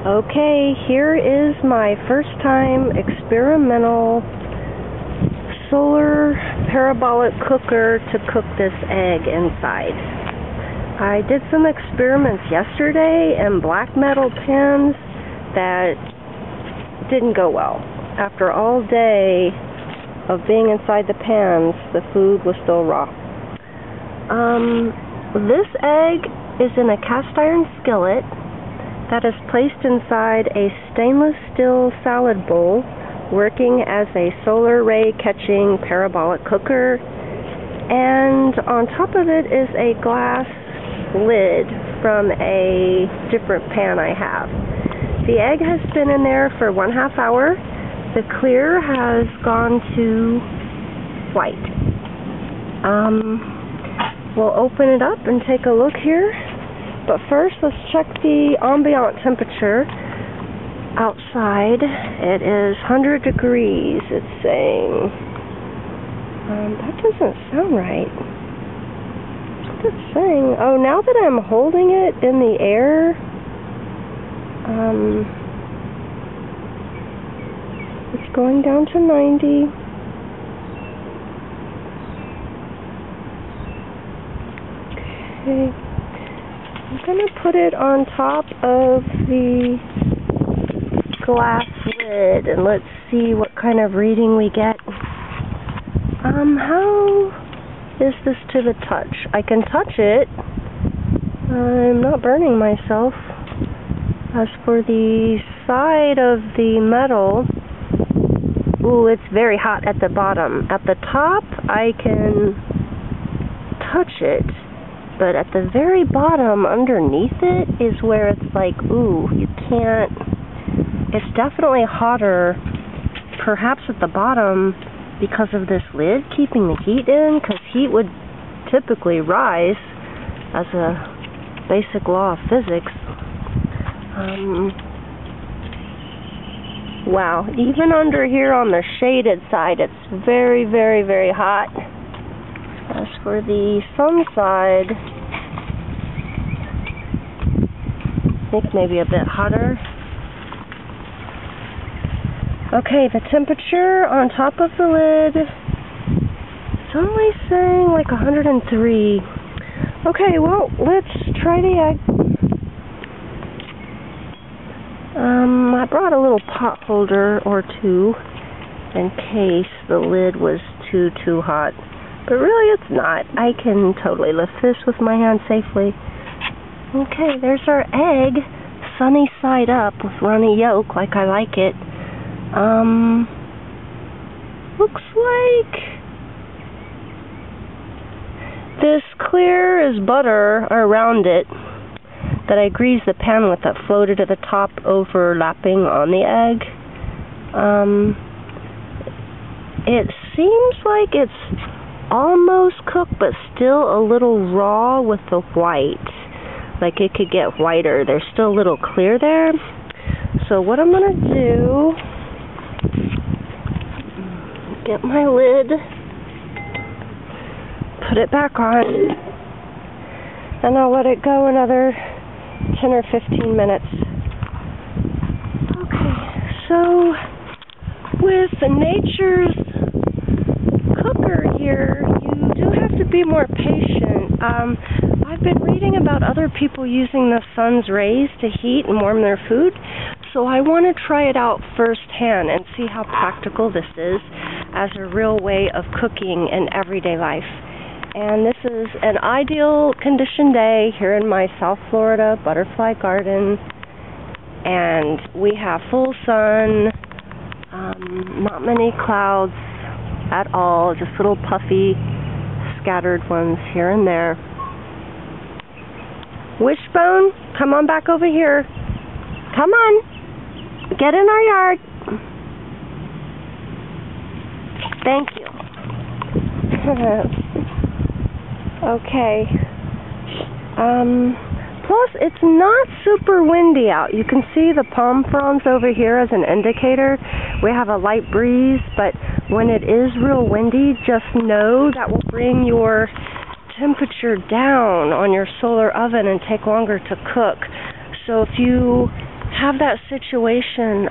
Okay, here is my first time experimental solar parabolic cooker to cook this egg inside. I did some experiments yesterday in black metal pans that didn't go well. After all day of being inside the pans, the food was still raw. This egg is in a cast iron skillet that is placed inside a stainless steel salad bowl working as a solar ray catching parabolic cooker, and on top of it is a glass lid from a different pan I have. The egg has been in there for 1/2 hour. The clear has gone to white. We'll open it up and take a look here. But first, let's check the ambient temperature outside. It is 100 degrees, it's saying. That doesn't sound right. What's it saying? Oh, now that I'm holding it in the air, it's going down to 90. Okay. I'm going to put it on top of the glass lid and let's see what kind of reading we get. How is this to the touch? I can touch it. I'm not burning myself. As for the side of the metal, ooh, it's very hot at the bottom. At the top, I can touch it. But at the very bottom, underneath it, is where it's like, ooh, you can't. It's definitely hotter, perhaps at the bottom, because of this lid keeping the heat in, because heat would typically rise as a basic law of physics. Wow, even under here on the shaded side, it's very, very, very hot. As for the sun side, I think maybe a bit hotter. Okay, the temperature on top of the lid, it's only saying like 103. Okay, well, let's try the egg. I brought a little pot holder or two in case the lid was too hot. But really it's not. I can totally lift this with my hand safely. Okay, there's our egg, sunny side up with runny yolk like I like it. Looks like this clear is butter around it that I greased the pan with that floated at the top overlapping on the egg. It seems like it's almost cooked, but still a little raw with the white. Like it could get whiter. There's still a little clear there. So what I'm going to do, get my lid, put it back on, and I'll let it go another 10 or 15 minutes. Okay, so with nature's cooker here, you do have to be more patient. I've been reading about other people using the sun's rays to heat and warm their food, so I want to try it out firsthand and see how practical this is as a real way of cooking in everyday life. And this is an ideal condition day here in my South Florida butterfly garden, and we have full sun, not many clouds at all, just little puffy, scattered ones here and there. Wishbone, come on back over here. Come on, get in our yard. Thank you. Okay. Plus, it's not super windy out. You can see the palm fronds over here as an indicator. We have a light breeze, but when it is real windy, just know that will bring your temperature down on your solar oven and take longer to cook. So if you have that situation,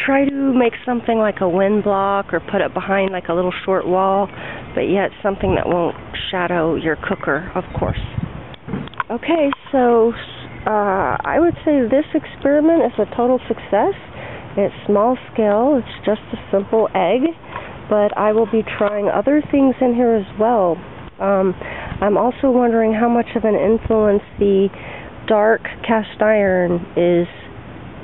try to make something like a wind block or put it behind like a little short wall, but yet something that won't shadow your cooker, of course. Okay, so I would say this experiment is a total success. It's small scale, it's just a simple egg, but I will be trying other things in here as well. I'm also wondering how much of an influence the dark cast iron is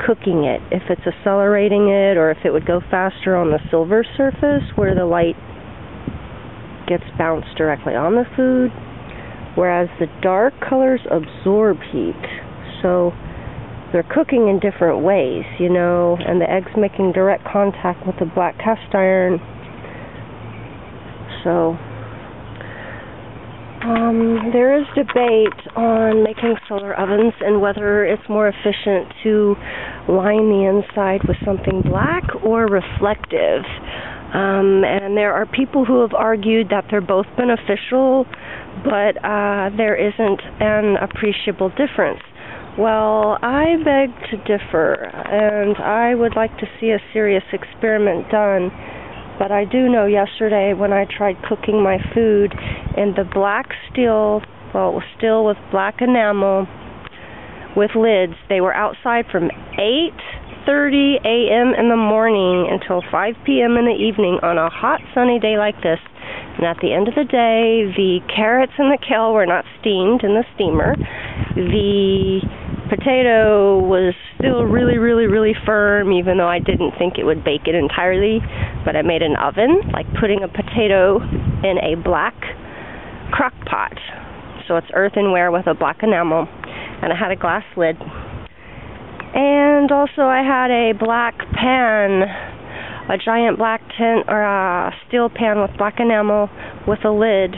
cooking it, if it's accelerating it or if it would go faster on the silver surface where the light gets bounced directly on the food, whereas the dark colors absorb heat. So they're cooking in different ways, you know, and the egg's making direct contact with the black cast iron. So there is debate on making solar ovens and whether it's more efficient to line the inside with something black or reflective. And there are people who have argued that they're both beneficial, but there isn't an appreciable difference. Well, I beg to differ, and I would like to see a serious experiment done. But I do know yesterday when I tried cooking my food in the black steel, well, it was steel with black enamel with lids. They were outside from 8:30 a.m. in the morning until 5 p.m. in the evening on a hot sunny day like this. And at the end of the day, the carrots and the kale were not steamed in the steamer. The potato was still really, really, really firm, even though I didn't think it would bake it entirely. But I made an oven, like putting a potato in a black crock pot. So it's earthenware with a black enamel. And it had a glass lid. And also I had a black pan, a giant black tin or a steel pan with black enamel with a lid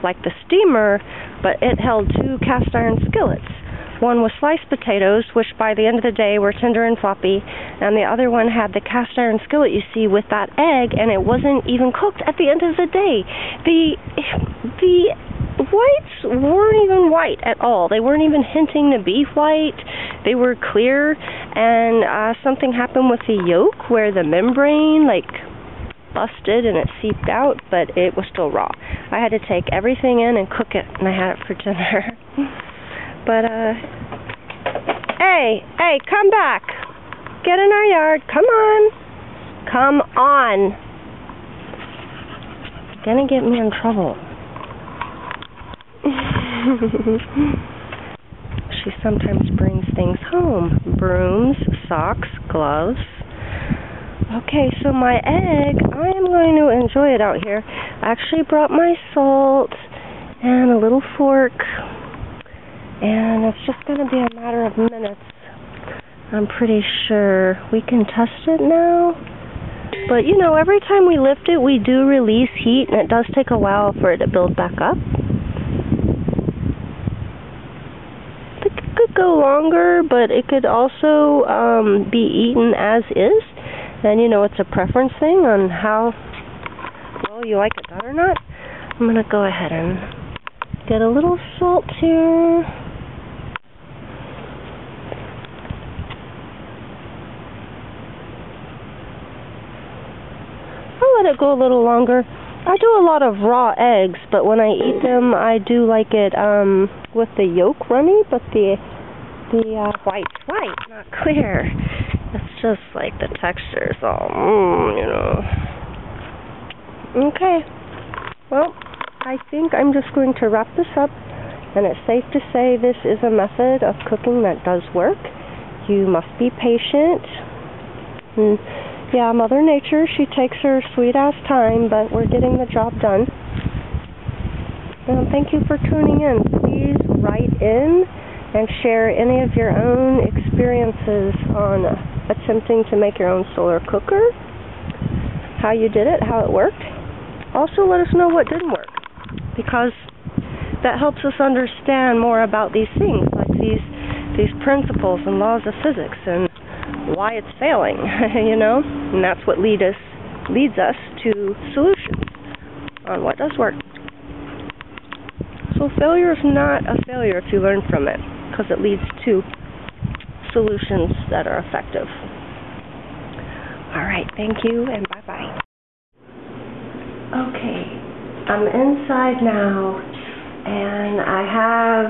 like the steamer, but it held 2 cast iron skillets. One was sliced potatoes, which by the end of the day were tender and floppy, and the other one had the cast iron skillet you see with that egg, and it wasn't even cooked at the end of the day. The whites weren't even white at all. They weren't even hinting to be white. They were clear, and something happened with the yolk where the membrane busted and it seeped out, but it was still raw. I had to take everything in and cook it, and I had it for dinner. But hey, come back. Get in our yard. Come on. Come on. You're gonna get me in trouble. She sometimes brings things home. Brooms, socks, gloves. Okay, so my egg, I am going to enjoy it out here. I actually brought my salt and a little fork, and it's just going to be a matter of minutes. I'm pretty sure we can test it now. But, you know, every time we lift it, we do release heat, and it does take a while for it to build back up. It could go longer, but it could also be eaten as is. And, you know, it's a preference thing on how well you like it done or not. I'm going to go ahead and get a little salt here. I'll let it go a little longer. I do a lot of raw eggs, but when I eat them, I do like it with the yolk runny, but the white's white, not clear. It's just like the texture is all, you know. Okay. Well, I think I'm just going to wrap this up, and it's safe to say this is a method of cooking that does work. You must be patient. And yeah, Mother Nature, she takes her sweet-ass time, but we're getting the job done. And thank you for tuning in. Please write in and share any of your own experiences on attempting to make your own solar cooker, how you did it, how it worked. Also, let us know what didn't work, because that helps us understand more about these things, like these principles and laws of physics and why it's failing, you know, and that's what leads us to solutions on what does work. So failure is not a failure if you learn from it, because it leads to solutions that are effective. All right, thank you, and bye-bye. Okay, I'm inside now, and I have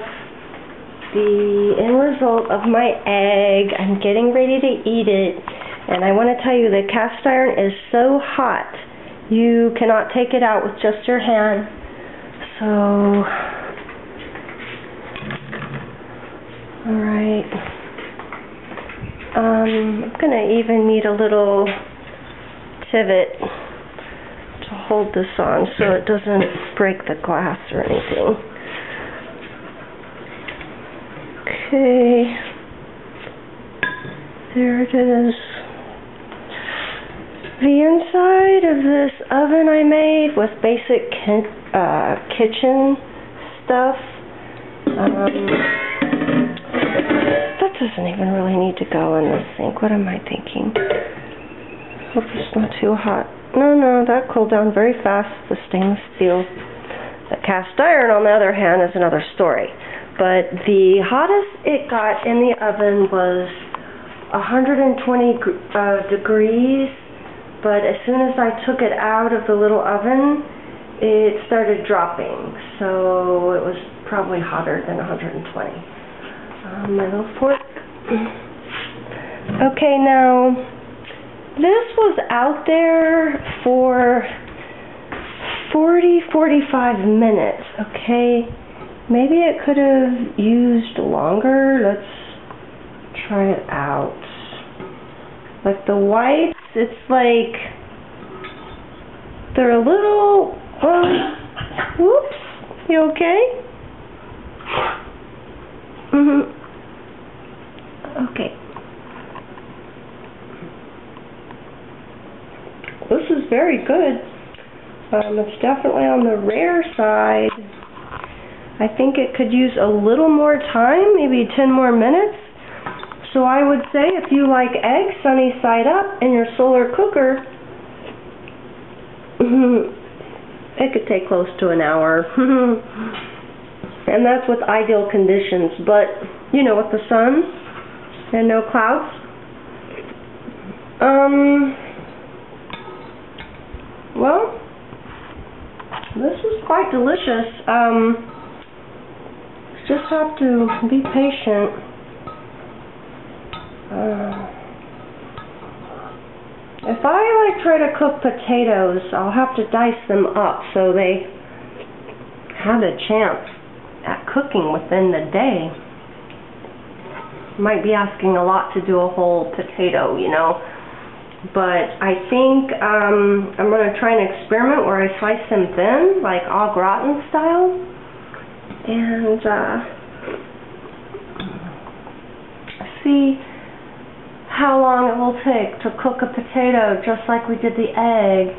the end result of my egg. I'm getting ready to eat it, and I want to tell you the cast iron is so hot you cannot take it out with just your hand. So, all right. I'm gonna even need a little pivot to hold this on so it doesn't break the glass or anything. Okay, there it is. The inside of this oven I made with basic kitchen stuff. That doesn't even really need to go in the sink. What am I thinking? Hope it's not too hot. No, that cooled down very fast, the stainless steel. The cast iron, on the other hand, is another story. But the hottest it got in the oven was 120 degrees, but as soon as I took it out of the little oven, it started dropping. So it was probably hotter than 120. My little fork. Okay, now, this was out there for 40-45 minutes, okay? Maybe it could have used longer. Let's try it out. Like the whites, it's like they're a little, whoops, you okay? Okay. This is very good. It's definitely on the rare side. I think it could use a little more time, maybe 10 more minutes. So I would say if you like eggs sunny side up in your solar cooker, it could take close to an hour. And that's with ideal conditions. But, you know, with the sun and no clouds. Well, this is quite delicious. Just have to be patient. If I try to cook potatoes, I'll have to dice them up so they have a chance at cooking within the day. Might be asking a lot to do a whole potato, you know. But I think I'm going to try an experiment where I slice them thin, like au gratin style, and see how long it will take to cook a potato, just like we did the egg.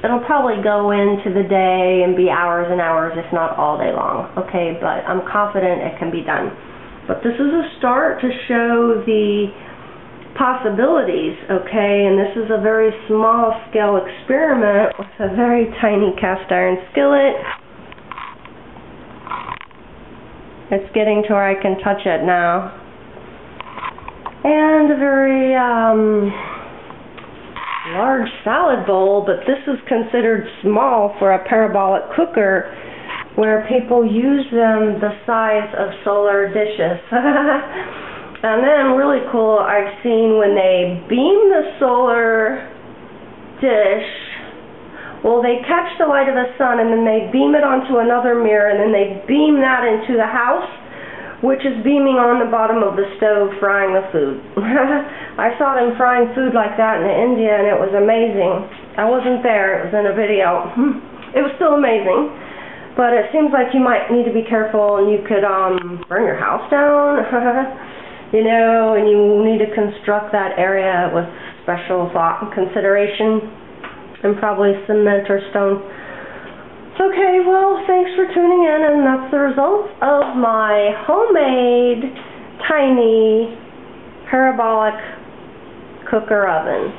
It'll probably go into the day and be hours and hours, if not all day long, okay, but I'm confident it can be done. But this is a start to show the possibilities, okay, and this is a very small scale experiment with a very tiny cast iron skillet. It's getting to where I can touch it now. And a very large salad bowl, but this is considered small for a parabolic cooker where people use them the size of solar dishes. And then really cool, I've seen when they beam the solar dish, well, they catch the light of the sun and then they beam it onto another mirror and then they beam that into the house, which is beaming on the bottom of the stove frying the food. I saw them frying food like that in India and it was amazing. I wasn't there, it was in a video. It was still amazing. But it seems like you might need to be careful and you could burn your house down. You know, and you need to construct that area with special thought and consideration, and probably cement or stone. Okay, well, thanks for tuning in, and that's the result of my homemade, tiny, parabolic cooker oven.